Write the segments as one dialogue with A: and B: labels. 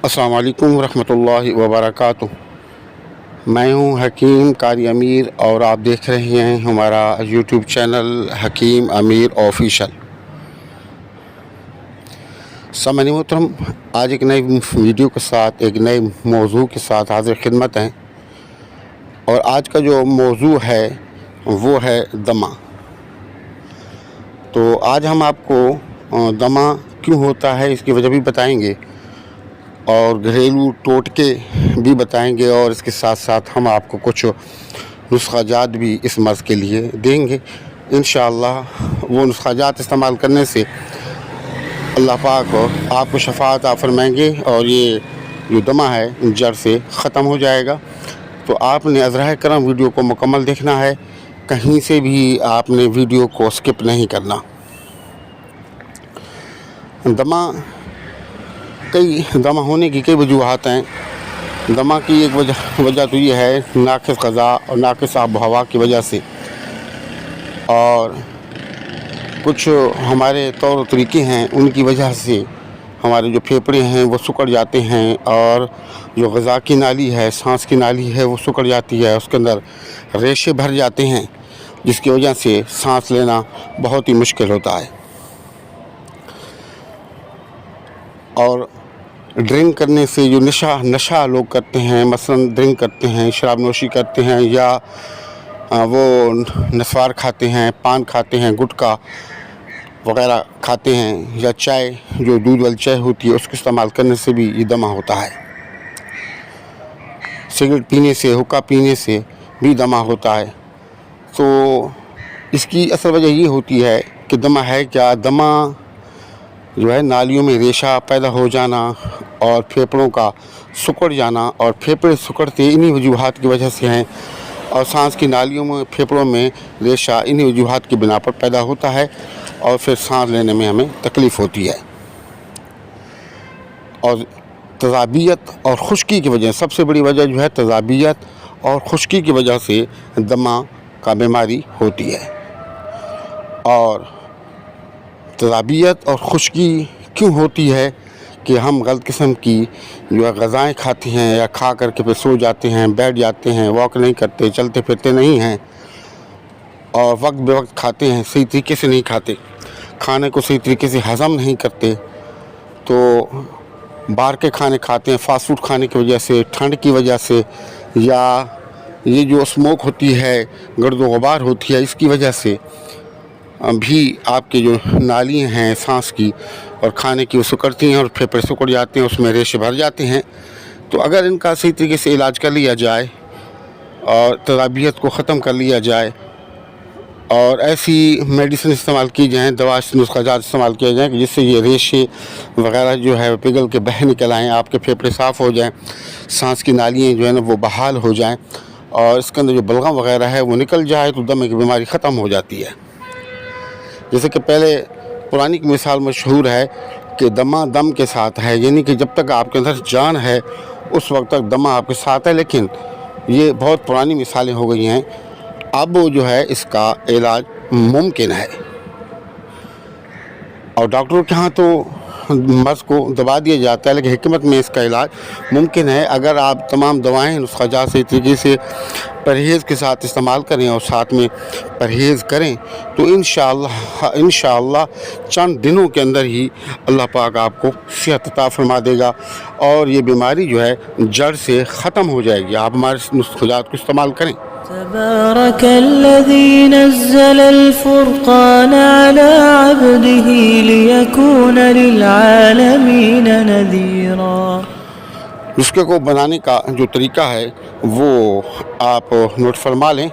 A: السلام علیکم ورحمۃ اللہ وبرکاتہ۔ میں ہوں حکیم قاری امیر اور آپ دیکھ رہے ہیں ہمارا یوٹیوب چینل حکیم امیر آفیشل۔ سامعین محترم، آج ایک نئی ویڈیو کے ساتھ ایک نئے موضوع کے ساتھ حاضر خدمت ہیں، اور آج کا جو موضوع ہے وہ ہے دمہ۔ تو آج ہم آپ کو دمہ کیوں ہوتا ہے اس کی وجہ بھی بتائیں گے، اور گھریلو ٹوٹکے بھی بتائیں گے، اور اس کے ساتھ ساتھ ہم آپ کو کچھ نسخہ جات بھی اس مرض کے لیے دیں گے۔ انشاءاللہ وہ نسخہ جات استعمال کرنے سے اللہ پاک آپ کو شفاء عطا فرمائیں گے، اور یہ جو دمہ ہے جڑ سے ختم ہو جائے گا۔ تو آپ نے عذرائے کرم ویڈیو کو مکمل دیکھنا ہے، کہیں سے بھی آپ نے ویڈیو کو سکپ نہیں کرنا۔ دمہ ہونے کی کئی وجوہات ہیں۔ دمہ کی ایک وجہ تو یہ ہے ناقص غذا اور ناقص آب و ہوا کی وجہ سے، اور کچھ ہمارے طور و طریقے ہیں ان کی وجہ سے ہمارے جو پھیپھڑے ہیں وہ سکڑ جاتے ہیں، اور جو غذا کی نالی ہے، سانس کی نالی ہے، وہ سکڑ جاتی ہے، اس کے اندر ریشے بھر جاتے ہیں، جس کی وجہ سے سانس لینا بہت ہی مشکل ہوتا ہے۔ اور ڈرنک کرنے سے جو نشہ لوگ کرتے ہیں، مثلا ڈرنک کرتے ہیں، شراب نوشی کرتے ہیں، یا وہ نسوار کھاتے ہیں، پان کھاتے ہیں، گٹکا وغیرہ کھاتے ہیں، یا چائے جو دودھ والی چائے ہوتی ہے اس کو استعمال کرنے سے بھی یہ دمہ ہوتا ہے۔ سگریٹ پینے سے، حقہ پینے سے بھی دمہ ہوتا ہے۔ تو اس کی اصل وجہ یہ ہوتی ہے کہ دمہ ہے کیا؟ دمہ جو ہے نالیوں میں ریشہ پیدا ہو جانا، اور پھیپھڑوں کا سکڑ جانا، اور پھیپھڑے سکڑتے انہی وجوہات کی وجہ سے ہیں، اور سانس کی نالیوں میں، پھیپھڑوں میں ریشہ انہی وجوہات کی بنا پر پیدا ہوتا ہے، اور پھر سانس لینے میں ہمیں تکلیف ہوتی ہے۔ اور تیزابیت اور خشکی کی وجہ، سب سے بڑی وجہ جو ہے تیزابیت اور خشکی کی وجہ سے دمہ کا بیماری ہوتی ہے۔ اور تیزابیت اور خشکی کیوں ہوتی ہے کہ ہم غلط قسم کی جو ہے غذائیں کھاتے ہیں، یا کھا کر کے پھر سو جاتے ہیں، بیٹھ جاتے ہیں، واک نہیں کرتے، چلتے پھرتے نہیں ہیں، اور وقت بے وقت کھاتے ہیں، صحیح طریقے سے نہیں کھاتے، کھانے کو صحیح طریقے سے ہضم نہیں کرتے، تو باہر کے کھانے کھاتے ہیں، فاسٹ فوڈ کھانے کی وجہ سے، ٹھنڈ کی وجہ سے، یا یہ جو اسموک ہوتی ہے، گرد و غبار ہوتی ہے، اس کی وجہ سے بھی آپ کے جو نالیاں ہیں سانس کی اور کھانے کی وہ سکڑتی ہیں، اور پھیپھڑے سکڑ جاتے ہیں، اس میں ریشے بھر جاتے ہیں۔ تو اگر ان کا صحیح طریقے سے علاج کر لیا جائے، اور تیزابیت کو ختم کر لیا جائے، اور ایسی میڈیسن استعمال کی جائیں، دوا نسخہ جات استعمال کیا جائیں کہ جس سے یہ ریشے وغیرہ جو ہے پگھل کے بہہ نکل آئیں، آپ کے پھیپھڑے صاف ہو جائیں، سانس کی نالیاں جو ہے نا وہ بحال ہو جائیں، اور اس کے اندر جو بلغم وغیرہ ہے وہ نکل جائے، تو دمے کی بیماری ختم ہو جاتی ہے۔ جیسے کہ پہلے پرانی کی مثال مشہور ہے کہ دمہ دم کے ساتھ ہے، یعنی کہ جب تک آپ کے اندر جان ہے اس وقت تک دمہ آپ کے ساتھ ہے، لیکن یہ بہت پرانی مثالیں ہو گئی ہیں۔ اب جو ہے اس کا علاج ممکن ہے، اور ڈاکٹروں کے ہاں تو مرض کو دبا دیا جاتا ہے، لیکن حکمت میں اس کا علاج ممکن ہے۔ اگر آپ تمام دوائیں نسخہ جات سے طریقے سے پرہیز کے ساتھ استعمال کریں، اور ساتھ میں پرہیز کریں، تو انشاءاللہ چند دنوں کے اندر ہی اللہ پاک آپ کو صحت عطا فرما دے گا، اور یہ بیماری جو ہے جڑ سے ختم ہو جائے گی۔ آپ ہمارے نسخہ جات کو استعمال کریں۔
B: تبارك الذي نزل الفرقان على عبده ليكون للعالمين نذيرا۔
A: نسخے کو بنانے کا جو طریقہ ہے وہ آپ نوٹ فرما لیں۔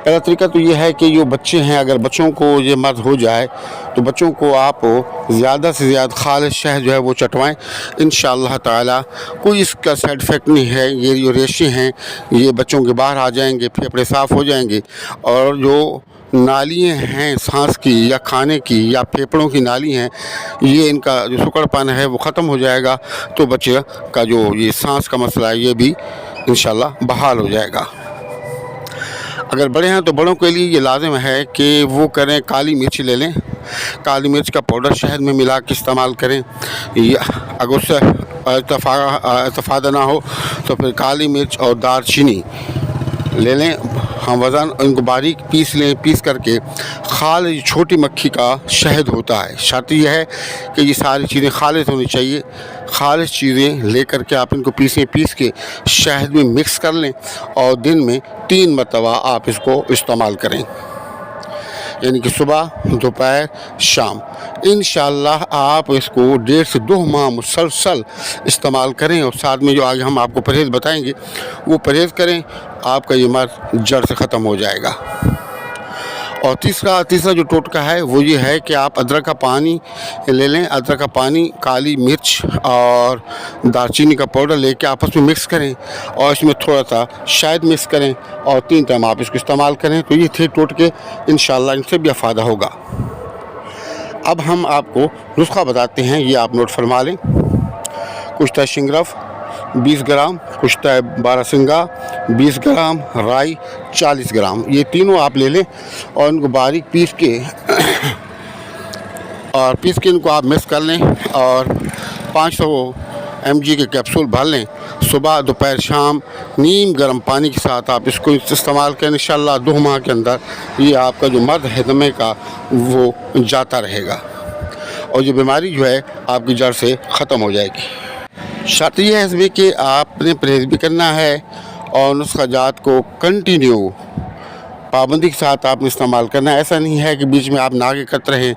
A: پہلا طریقہ تو یہ ہے کہ جو بچے ہیں، اگر بچوں کو یہ مرض ہو جائے تو بچوں کو آپ زیادہ سے زیادہ خالص شہد جو ہے وہ چٹوائیں، انشاءاللہ تعالی کوئی اس کا سائیڈ افیکٹ نہیں ہے۔ یہ جو ریشے ہیں یہ بچوں کے باہر آ جائیں گے، پھیپھڑے صاف ہو جائیں گے، اور جو نالیاں ہیں سانس کی یا کھانے کی یا پھیپھڑوں کی نالی ہیں، یہ ان کا جو سکڑ پن ہے وہ ختم ہو جائے گا، تو بچے کا جو یہ سانس کا مسئلہ ہے یہ بھی انشاءاللہ بحال ہو جائے گا۔ اگر بڑے ہیں تو بڑوں کے لیے یہ لازم ہے کہ وہ کریں کالی مرچ لے لیں، کالی مرچ کا پاؤڈر شہد میں ملا کے استعمال کریں، یا اگر اس سے استفادہ نہ ہو تو پھر کالی مرچ اور دار چینی لے لیں ہم وزن، ان کو باریک پیس لیں، پیس کر کے خالص چھوٹی مکھی کا شہد ہوتا ہے، شرط یہ ہے کہ یہ ساری چیزیں خالص ہونی چاہیے، خالص چیزیں لے کر کے آپ ان کو پیس کے شہد میں مکس کر لیں اور دن میں 3 مرتبہ آپ اس کو استعمال کریں، یعنی کہ صبح، دوپہر، شام۔ انشاءاللہ آپ اس کو 1.5 سے 2 ماہ مسلسل استعمال کریں، اور ساتھ میں جو آگے ہم آپ کو پرہیز بتائیں گے وہ پرہیز کریں، آپ کا یہ مرض جڑ سے ختم ہو جائے گا۔ اور تیسرا جو ٹوٹکا ہے وہ یہ ہے کہ آپ ادرک کا پانی لے لیں، ادرک کا پانی، کالی مرچ اور دار چینی کا پاؤڈر لے کے آپس میں مکس کریں اور اس میں تھوڑا سا شہد مکس کریں اور 3 ٹائم آپ اس کو استعمال کریں، تو یہ تھے ٹوٹکے، انشاءاللہ ان سے بھی فائدہ ہوگا۔ اب ہم آپ کو نسخہ بتاتے ہیں، یہ آپ نوٹ فرما لیں۔ کشتہ شنگرف 20 گرام، کشتہ باراسنگا 20 گرام، رائی 40 گرام، یہ تینوں آپ لے لیں اور ان کو باریک پیس کے ان کو آپ مکس کر لیں اور 500 mg کے کیپسول بھر لیں، صبح، دوپہر، شام نیم گرم پانی کے ساتھ آپ اس کو استعمال کریں، انشاءاللہ 2 ماہ کے اندر یہ آپ کا جو مرض ہے دمے کا وہ جاتا رہے گا اور یہ بیماری جو ہے آپ کی جڑ سے ختم ہو جائے گی۔ شرط یہ ہے اس میں کہ آپ نے پرہیز بھی کرنا ہے اور نسخہ جات کو کنٹینیو پابندی کے ساتھ آپ نے استعمال کرنا ہے، ایسا نہیں ہے کہ بیچ میں آپ ناغے کرتے رہیں،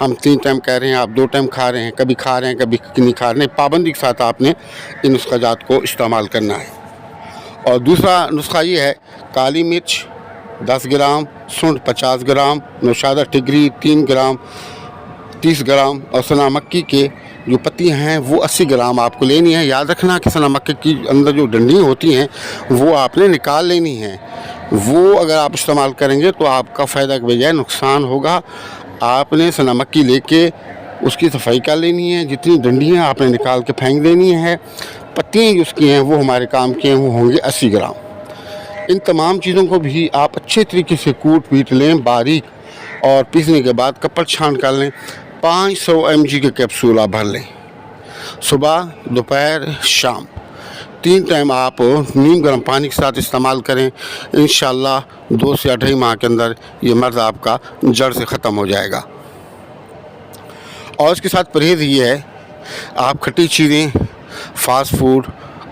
A: ہم 3 ٹائم کہہ رہے ہیں آپ 2 ٹائم کھا رہے ہیں، کبھی کھا رہے ہیں کبھی نہیں کھا رہے ہیں، پابندی کے ساتھ آپ نے ان نسخہ جات کو استعمال کرنا ہے۔ اور دوسرا نسخہ یہ ہے، کالی مرچ 10 گرام، سونڈ 50 گرام، نوشادہ ٹگری 3 گرام 30 گرام اور سنا مکی کے جو پتیاں ہیں وہ 80 گرام آپ کو لینی ہے۔ یاد رکھنا کہ سنا مکی کی اندر جو ڈنڈیاں ہوتی ہیں وہ آپ نے نکال لینی ہیں، وہ اگر آپ استعمال کریں گے تو آپ کا فائدہ کے بجائے نقصان ہوگا۔ آپ نے سنا مکی لے کے اس کی صفائی کر لینی ہے، جتنی ڈنڈیاں آپ نے نکال کے پھینک دینی ہے، پتیاں جو اس کی ہیں وہ ہمارے کام کی ہیں، وہ ہوں گے 80 گرام۔ ان تمام چیزوں کو بھی آپ اچھے طریقے سے کوٹ پیٹ لیں باریک، اور پیسنے کے بعد کپڑ چھان کر لیں، 500 mg کے کیپسول آپ بھر لیں، صبح، دوپہر، شام 3 ٹائم آپ نیم گرم پانی کے ساتھ استعمال کریں، انشاءاللہ 2 سے 2.5 ماہ کے اندر یہ مرض آپ کا جڑ سے ختم ہو جائے گا۔ اور اس کے ساتھ پرہیز یہ ہے، آپ کھٹی چیزیں، فاسٹ فوڈ،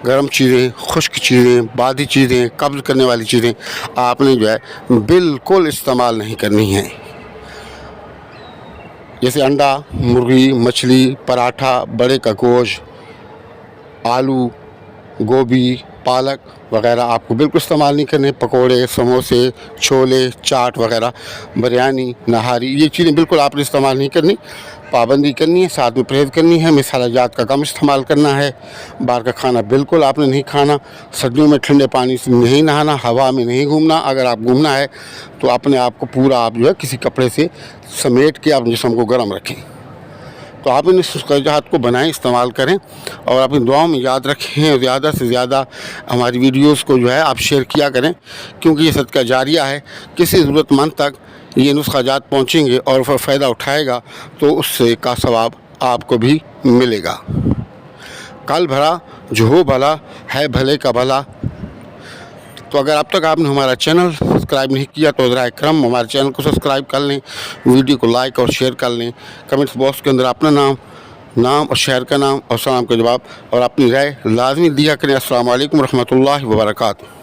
A: گرم چیزیں، خشک چیزیں، بادی چیزیں، قبض کرنے والی چیزیں آپ نے جو ہے بالکل استعمال نہیں کرنی ہیں، جیسے انڈا، مرغی، مچھلی، پراٹھا، بڑے کا گوشت، آلو، گوبھی، پالک وغیرہ آپ کو بالکل استعمال نہیں کرنے، پکوڑے، سموسے، چھولے، چاٹ وغیرہ، بریانی، نہاری، یہ چیزیں بالکل آپ نے استعمال نہیں کرنی، پابندی کرنی ہے، ساتھ میں پرہیز کرنی ہے، مسالہ جات کا کم استعمال کرنا ہے، باہر کا کھانا بالکل آپ نے نہیں کھانا، سردیوں میں ٹھنڈے پانی سے نہیں نہانا، ہوا میں نہیں گھومنا، اگر آپ گھومنا ہے تو اپنے آپ کو پورا آپ جو ہے کسی کپڑے سے سمیٹ کے اپنے جسم کو گرم رکھیں۔ تو آپ ان نسخہ جات کو بنائیں، استعمال کریں اور اپنی دعاؤں میں یاد رکھیں، زیادہ سے زیادہ ہماری ویڈیوز کو جو ہے آپ شیئر کیا کریں، کیونکہ یہ صدقہ جاریہ ہے، کسی ضرورت مند تک یہ نسخہ جات پہنچیں گے اور فائدہ اٹھائے گا تو اس سے کا ثواب آپ کو بھی ملے گا۔ کل بھلا جو ہو بھلا ہے بھلے کا بھلا۔ تو اگر اب تک آپ نے ہمارا چینل سبسکرائب نہیں کیا تو ذرائع کرم ہمارے چینل کو سبسکرائب کر لیں، ویڈیو کو لائک اور شیئر کر لیں، کمنٹس باکس کے اندر اپنا نام اور شہر کا نام اور سلام کا جواب اور اپنی رائے لازمی دیا کریں۔ السلام علیکم ورحمۃ اللہ وبرکاتہ۔